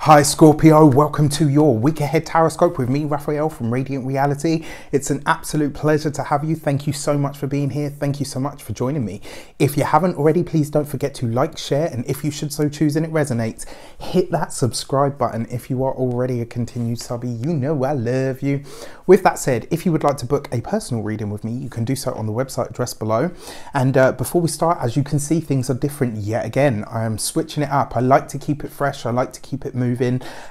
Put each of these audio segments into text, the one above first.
Hi Scorpio, welcome to your week ahead taroscope with me, Raphael from Radiant Reality. It's an absolute pleasure to have you. Thank you so much for being here. Thank you so much for joining me. If you haven't already, please don't forget to like, share, and if you should so choose and it resonates, hit that subscribe button. If you are already a continued subby, you know I love you. With that said, if you would like to book a personal reading with me, you can do so on the website address below. And before we start, as you can see, things are different yet again. I am switching it up. I like to keep it fresh. I like to keep it moving.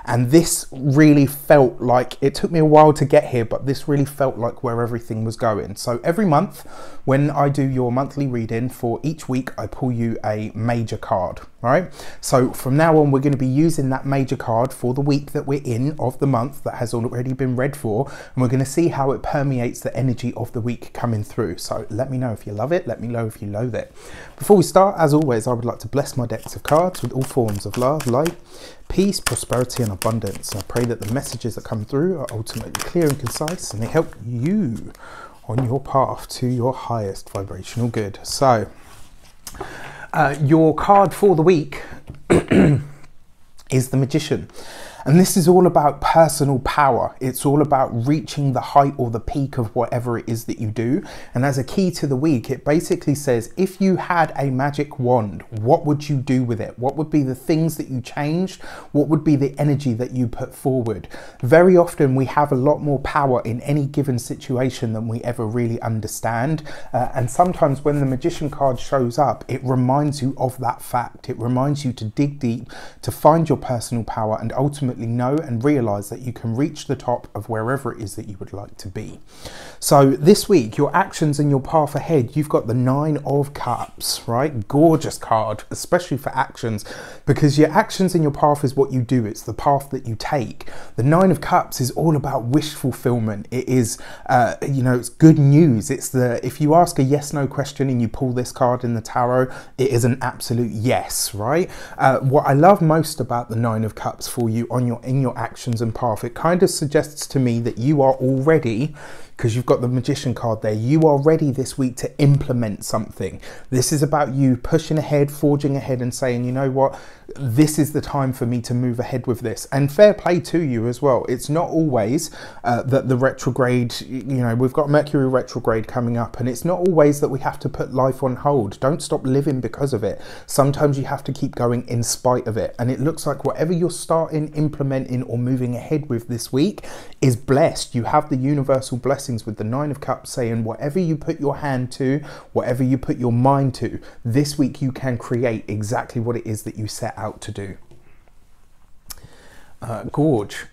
And this really felt like, it took me a while to get here, but this really felt like where everything was going. So every month when I do your monthly reading for each week, I pull you a major card, right? So from now on, we're going to be using that major card for the week that we're in of the month that has already been read for, and we're going to see how it permeates the energy of the week coming through. So let me know if you love it. Let me know if you loathe it. Before we start, as always, I would like to bless my decks of cards with all forms of love, light, peace, prosperity and abundance. I pray that the messages that come through are ultimately clear and concise, and they help you on your path to your highest vibrational good. So your card for the week is the Magician. And this is all about personal power. It's all about reaching the height or the peak of whatever it is that you do. And as a key to the week, it basically says, if you had a magic wand, what would you do with it? What would be the things that you changed? What would be the energy that you put forward? Very often we have a lot more power in any given situation than we ever really understand. And sometimes when the Magician card shows up, it reminds you of that fact. It reminds you to dig deep, to find your personal power, and ultimately know and realize that you can reach the top of wherever it is that you would like to be. So this week, your actions and your path ahead, you've got the 9 of Cups, right? Gorgeous card, especially for actions, because your actions and your path is what you do. It's the path that you take. The 9 of Cups is all about wish fulfillment. It is, you know, it's good news. It's the, if you ask a yes, no question and you pull this card in the tarot, it is an absolute yes, right? What I love most about the 9 of Cups for you in your actions and path, it kind of suggests to me that you are already, because you've got the Magician card there, you are ready this week to implement something. This is about you pushing ahead, forging ahead and saying, you know what, this is the time for me to move ahead with this. And fair play to you as well. It's not always that the retrograde, you know, we've got Mercury retrograde coming up, and it's not always that we have to put life on hold. Don't stop living because of it. Sometimes you have to keep going in spite of it. And it looks like whatever you're starting, implementing or moving ahead with this week is blessed. You have the universal blessings with the 9 of Cups saying whatever you put your hand to, whatever you put your mind to, this week you can create exactly what it is that you set out to do. Gorge,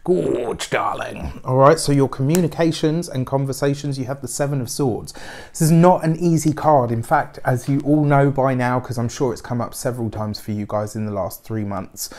darling. All right, so your communications and conversations, you have the 7 of Swords. This is not an easy card. In fact, as you all know by now, because I'm sure it's come up several times for you guys in the last 3 months,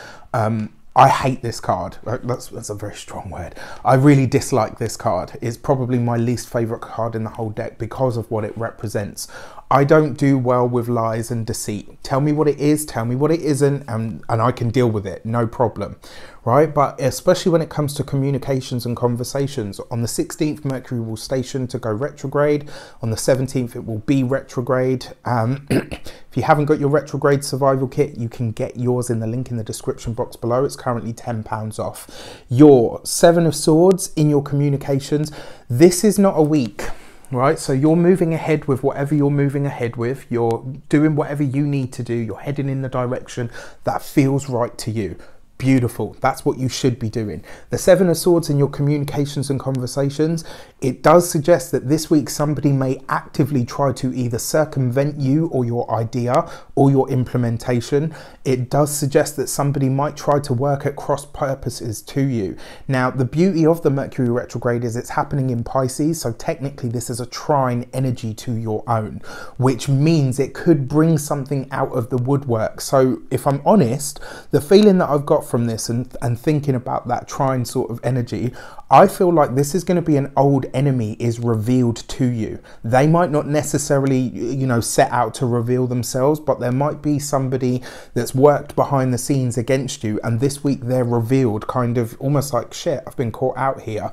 I hate this card. That's a very strong word. I really dislike this card. It's probably my least favorite card in the whole deck because of what it represents. I don't do well with lies and deceit. Tell me what it is, tell me what it isn't, and I can deal with it, no problem, right? But especially when it comes to communications and conversations, on the 16th, Mercury will station to go retrograde. On the 17th, it will be retrograde. If you haven't got your retrograde survival kit, you can get yours in the link in the description box below. It's currently £10 off. Your 7 of Swords in your communications, this is not a week. Right, so you're moving ahead with whatever you're moving ahead with. You're doing whatever you need to do. You're heading in the direction that feels right to you. Beautiful. That's what you should be doing. The 7 of Swords in your communications and conversations, it does suggest that this week somebody may actively try to either circumvent you or your idea or your implementation. It does suggest that somebody might try to work at cross purposes to you. Now, the beauty of the Mercury retrograde is it's happening in Pisces, so technically this is a trine energy to your own, which means it could bring something out of the woodwork. So if I'm honest, the feeling that I've got from this and thinking about that trine sort of energy, I feel like this is going to be an old enemy is revealed to you. They might not necessarily, you know, set out to reveal themselves, but there might be somebody that's worked behind the scenes against you, and this week they're revealed, kind of almost like, shit, I've been caught out here.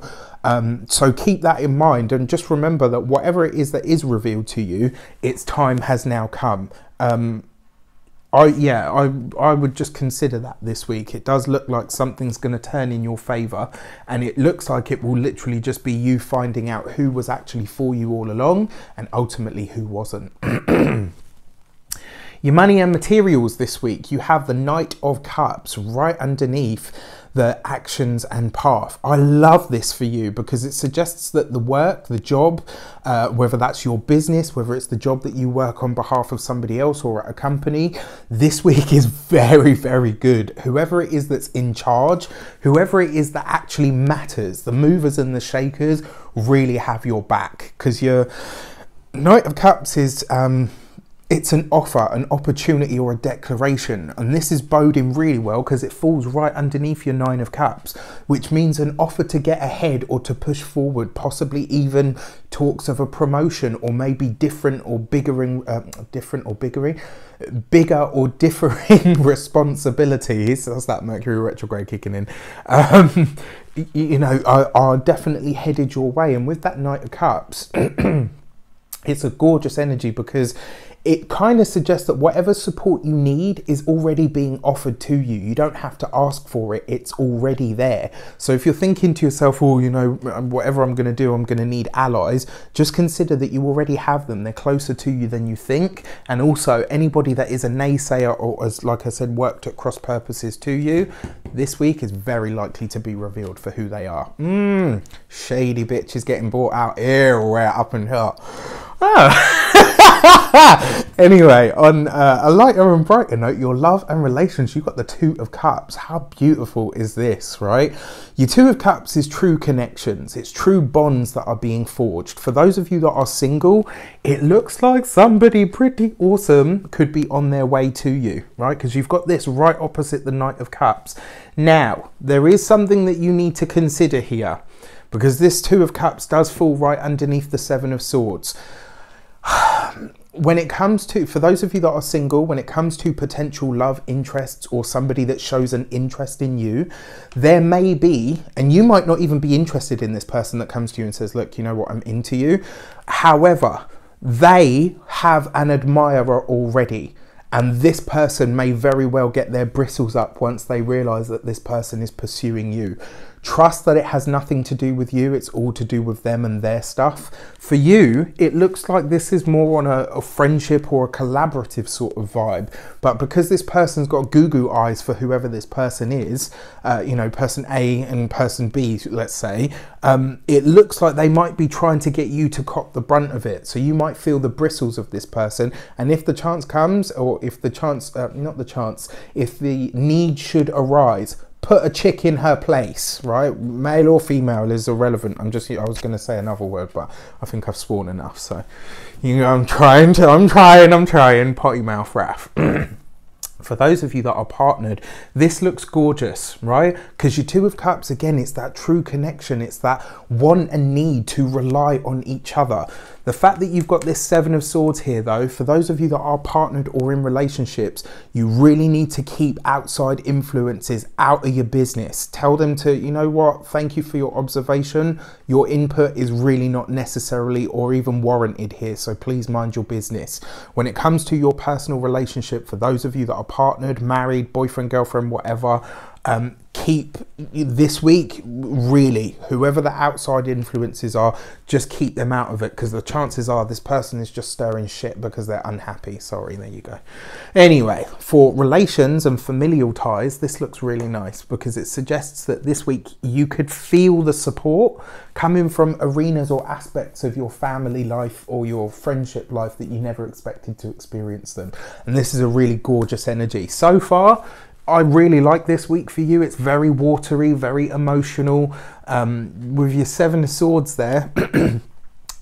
So keep that in mind, and just remember that whatever it is that is revealed to you, its time has now come. I would just consider that this week. It does look like something's going to turn in your favor, and it looks like it will literally just be you finding out who was actually for you all along and ultimately who wasn't. Your money and materials this week, you have the Knight of Cups right underneath the actions and path. I love this for you because it suggests that the work, the job, whether that's your business, whether it's the job that you work on behalf of somebody else or at a company, this week is very, very good. Whoever it is that's in charge, whoever it is that actually matters, the movers and the shakers really have your back, because your Knight of Cups is... it's an offer, an opportunity, or a declaration. And this is boding really well because it falls right underneath your Nine of Cups, which means an offer to get ahead or to push forward, possibly even talks of a promotion, or maybe bigger or differing responsibilities. That's that Mercury retrograde kicking in. You know, are definitely headed your way. And with that Knight of Cups, it's a gorgeous energy because it kind of suggests that whatever support you need is already being offered to you. You don't have to ask for it. It's already there. So if you're thinking to yourself, oh, you know, whatever I'm going to do, I'm going to need allies, just consider that you already have them. They're closer to you than you think. And also anybody that is a naysayer or, as like I said, worked at cross purposes to you, this week is very likely to be revealed for who they are. Shady bitch is getting brought out here, right up and here. Anyway, on a lighter and brighter note, your love and relations, you've got the Two of Cups. How beautiful is this, right? Your Two of Cups is true connections. It's true bonds that are being forged. For those of you that are single, it looks like somebody pretty awesome could be on their way to you, right? Because you've got this right opposite the Knight of Cups. Now, there is something that you need to consider here, because this Two of Cups does fall right underneath the Seven of Swords. When it comes to, for those of you that are single, when it comes to potential love interests or somebody that shows an interest in you, there may be, and you might not even be interested in this person that comes to you and says, look, you know what, I'm into you. However, they have an admirer already. And this person may very well get their bristles up once they realize that this person is pursuing you. Trust that it has nothing to do with you. It's all to do with them and their stuff. For you, it looks like this is more on a friendship or a collaborative sort of vibe. But because this person's got goo-goo eyes for whoever this person is, you know, person A and person B, let's say, it looks like they might be trying to get you to cop the brunt of it. So you might feel the bristles of this person. And if the chance comes, or if the chance, if the need should arise, put a chick in her place, right? Male or female is irrelevant. I was going to say another word, but I think I've sworn enough. So, you know, I'm trying, potty mouth wrath. For those of you that are partnered, this looks gorgeous, right? Because your Two of Cups, again, it's that true connection. It's that want and need to rely on each other. The fact that you've got this Seven of Swords here, though, for those of you that are partnered or in relationships, you really need to keep outside influences out of your business. Tell them to, you know what, thank you for your observation. Your input is really not necessarily or even warranted here, so please mind your business. When it comes to your personal relationship, for those of you that are partnered, married, boyfriend, girlfriend, whatever, keep this week, really, whoever the outside influences are, just keep them out of it, because the chances are this person is just stirring shit because they're unhappy. Sorry, there you go. Anyway, for relations and familial ties, this looks really nice because it suggests that this week you could feel the support coming from arenas or aspects of your family life or your friendship life that you never expected to experience them. And this is a really gorgeous energy. So far, I really like this week for you. It's very watery, very emotional. With your Seven of Swords there,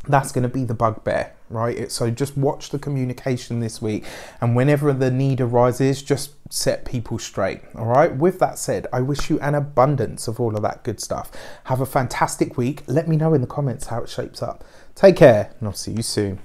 that's going to be the bugbear, right? So just watch the communication this week. And whenever the need arises, just set people straight, all right? With that said, I wish you an abundance of all of that good stuff. Have a fantastic week. Let me know in the comments how it shapes up. Take care, and I'll see you soon.